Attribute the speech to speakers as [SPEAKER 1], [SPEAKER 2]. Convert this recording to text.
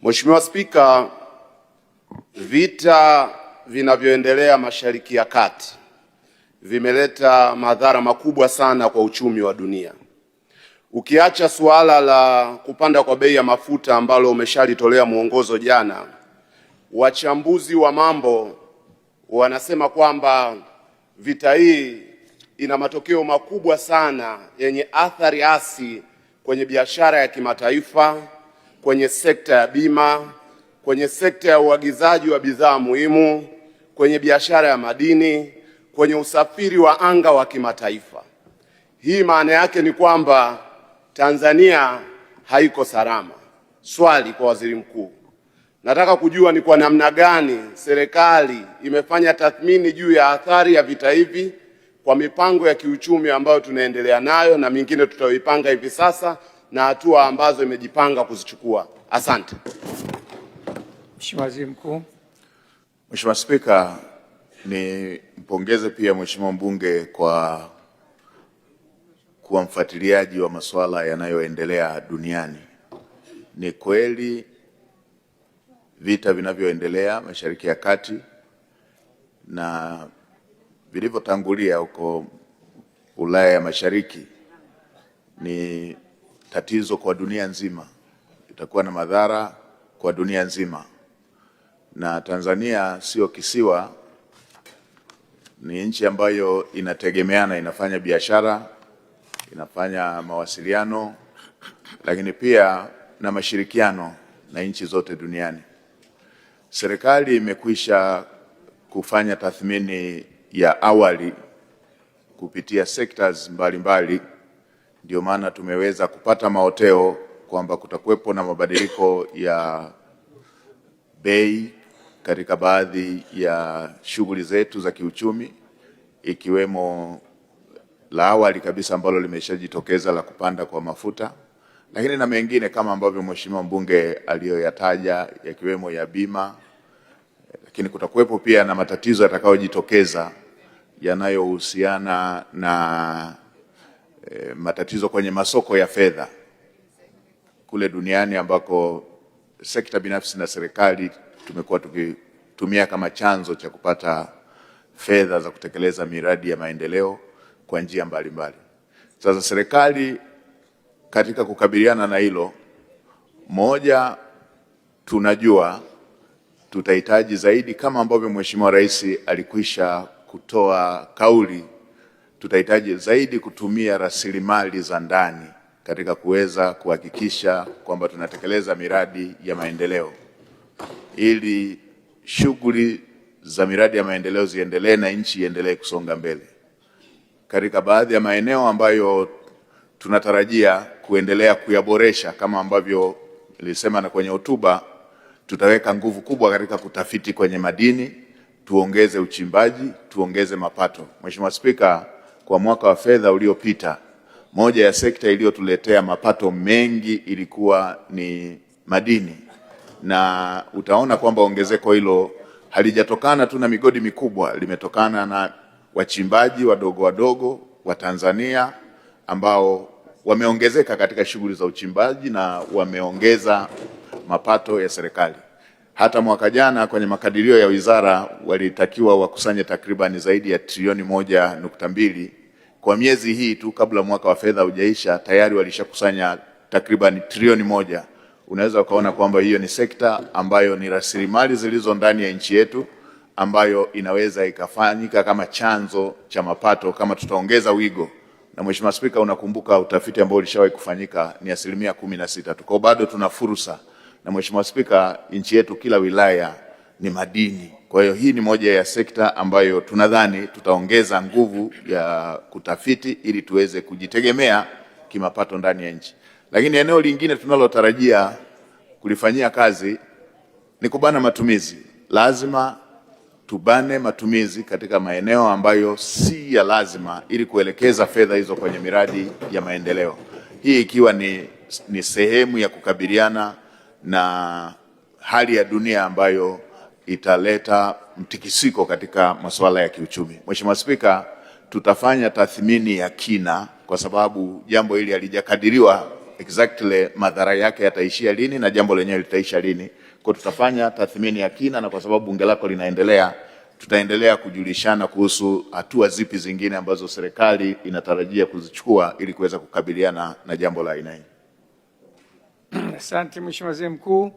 [SPEAKER 1] Mheshimiwa Spika, vita vinavyoendelea Mashariki ya Kati vimeleta madhara makubwa sana kwa uchumi wa dunia. Ukiacha suala la kupanda kwa bei ya mafuta ambalo umeshalitolea mwongozo jana, wachambuzi wa mambo wanasema kwamba vita hii ina matokeo makubwa sana yenye athari hasi kwenye biashara ya kimataifa, kwenye sekta ya bima, kwenye sekta ya uagizaji wa bidhaa muhimu, kwenye biashara ya madini, kwenye usafiri wa anga wa kimataifa. Hii maana yake ni kwamba Tanzania haiko salama. Swali kwa Waziri Mkuu, nataka kujua ni kwa namna gani serikali imefanya tathmini juu ya athari ya vita hivi kwa mipango ya kiuchumi ambayo tunaendelea nayo na mingine tutayoipanga hivi sasa na hatua ambazo imejipanga kuzichukua. Asante.
[SPEAKER 2] Mheshimiwa Waziri Mkuu.
[SPEAKER 3] Mheshimiwa Spika, mpongeze pia Mheshimiwa mbunge kwa kuwa mfuatiliaji wa masuala yanayoendelea duniani. Ni kweli vita vinavyoendelea Mashariki ya Kati na vilivyotangulia huko Ulaya ya Mashariki ni tatizo kwa dunia nzima, itakuwa na madhara kwa dunia nzima. Na Tanzania sio kisiwa, ni nchi ambayo inategemeana, inafanya biashara, inafanya mawasiliano, lakini pia na mashirikiano na nchi zote duniani. Serikali imekwisha kufanya tathmini ya awali kupitia sectors mbalimbali, ndio maana tumeweza kupata maoteo kwamba kutakuwepo na mabadiliko ya bei katika baadhi ya shughuli zetu za kiuchumi, ikiwemo la awali kabisa ambalo limeshajitokeza la kupanda kwa mafuta, lakini na mengine kama ambavyo Mheshimiwa mbunge aliyoyataja yakiwemo ya bima, lakini kutakuwepo pia na matatizo yatakayojitokeza yanayohusiana na matatizo kwenye masoko ya fedha kule duniani ambako sekta binafsi na serikali tumekuwa tukitumia kama chanzo cha kupata fedha za kutekeleza miradi ya maendeleo kwa njia mbalimbali. Sasa serikali katika kukabiliana na hilo, moja, tunajua tutahitaji zaidi, kama ambavyo Mheshimiwa Rais alikwisha kutoa kauli, tutahitaji zaidi kutumia rasilimali za ndani katika kuweza kuhakikisha kwamba tunatekeleza miradi ya maendeleo ili shughuli za miradi ya maendeleo ziendelee na nchi iendelee kusonga mbele. Katika baadhi ya maeneo ambayo tunatarajia kuendelea kuyaboresha, kama ambavyo nilisema na kwenye hotuba, tutaweka nguvu kubwa katika kutafiti kwenye madini, tuongeze uchimbaji, tuongeze mapato. Mheshimiwa Spika, kwa mwaka wa fedha uliopita, moja ya sekta iliyotuletea mapato mengi ilikuwa ni madini, na utaona kwamba ongezeko hilo halijatokana tu na migodi mikubwa, limetokana na wachimbaji wadogo wadogo wa Tanzania ambao wameongezeka katika shughuli za uchimbaji na wameongeza mapato ya serikali. Hata mwaka jana kwenye makadirio ya wizara walitakiwa wakusanye takriban zaidi ya trilioni 1.2. Kwa miezi hii tu kabla mwaka wa fedha hujaisha tayari walishakusanya takriban trilioni 1. Unaweza ukaona kwamba hiyo ni sekta ambayo ni rasilimali zilizo ndani ya nchi yetu ambayo inaweza ikafanyika kama chanzo cha mapato kama tutaongeza wigo. Na Mheshimiwa Spika, unakumbuka utafiti ambao ulishawahi kufanyika ni 16% tu. Kwa bado tuna fursa. Na Mheshimiwa Spika, nchi yetu kila wilaya ni madini. Kwa hiyo hii ni moja ya sekta ambayo tunadhani tutaongeza nguvu ya kutafiti ili tuweze kujitegemea kimapato ndani ya nchi. Lakini eneo lingine tunalotarajia kulifanyia kazi ni kubana matumizi. Lazima tubane matumizi katika maeneo ambayo si ya lazima ili kuelekeza fedha hizo kwenye miradi ya maendeleo. Hii ikiwa ni sehemu ya kukabiliana na hali ya dunia ambayo italeta mtikisiko katika masuala ya kiuchumi. Mheshimiwa Spika, tutafanya tathmini ya kina kwa sababu jambo hili halijakadiriwa exactly madhara yake yataishia lini na jambo lenyewe litaisha lini. Kwa tutafanya tathmini ya kina, na kwa sababu bunge lako linaendelea, tutaendelea kujulishana kuhusu hatua zipi zingine ambazo serikali inatarajia kuzichukua ili kuweza kukabiliana na jambo la aina hii.
[SPEAKER 2] Asante Mheshimiwa Waziri Mkuu.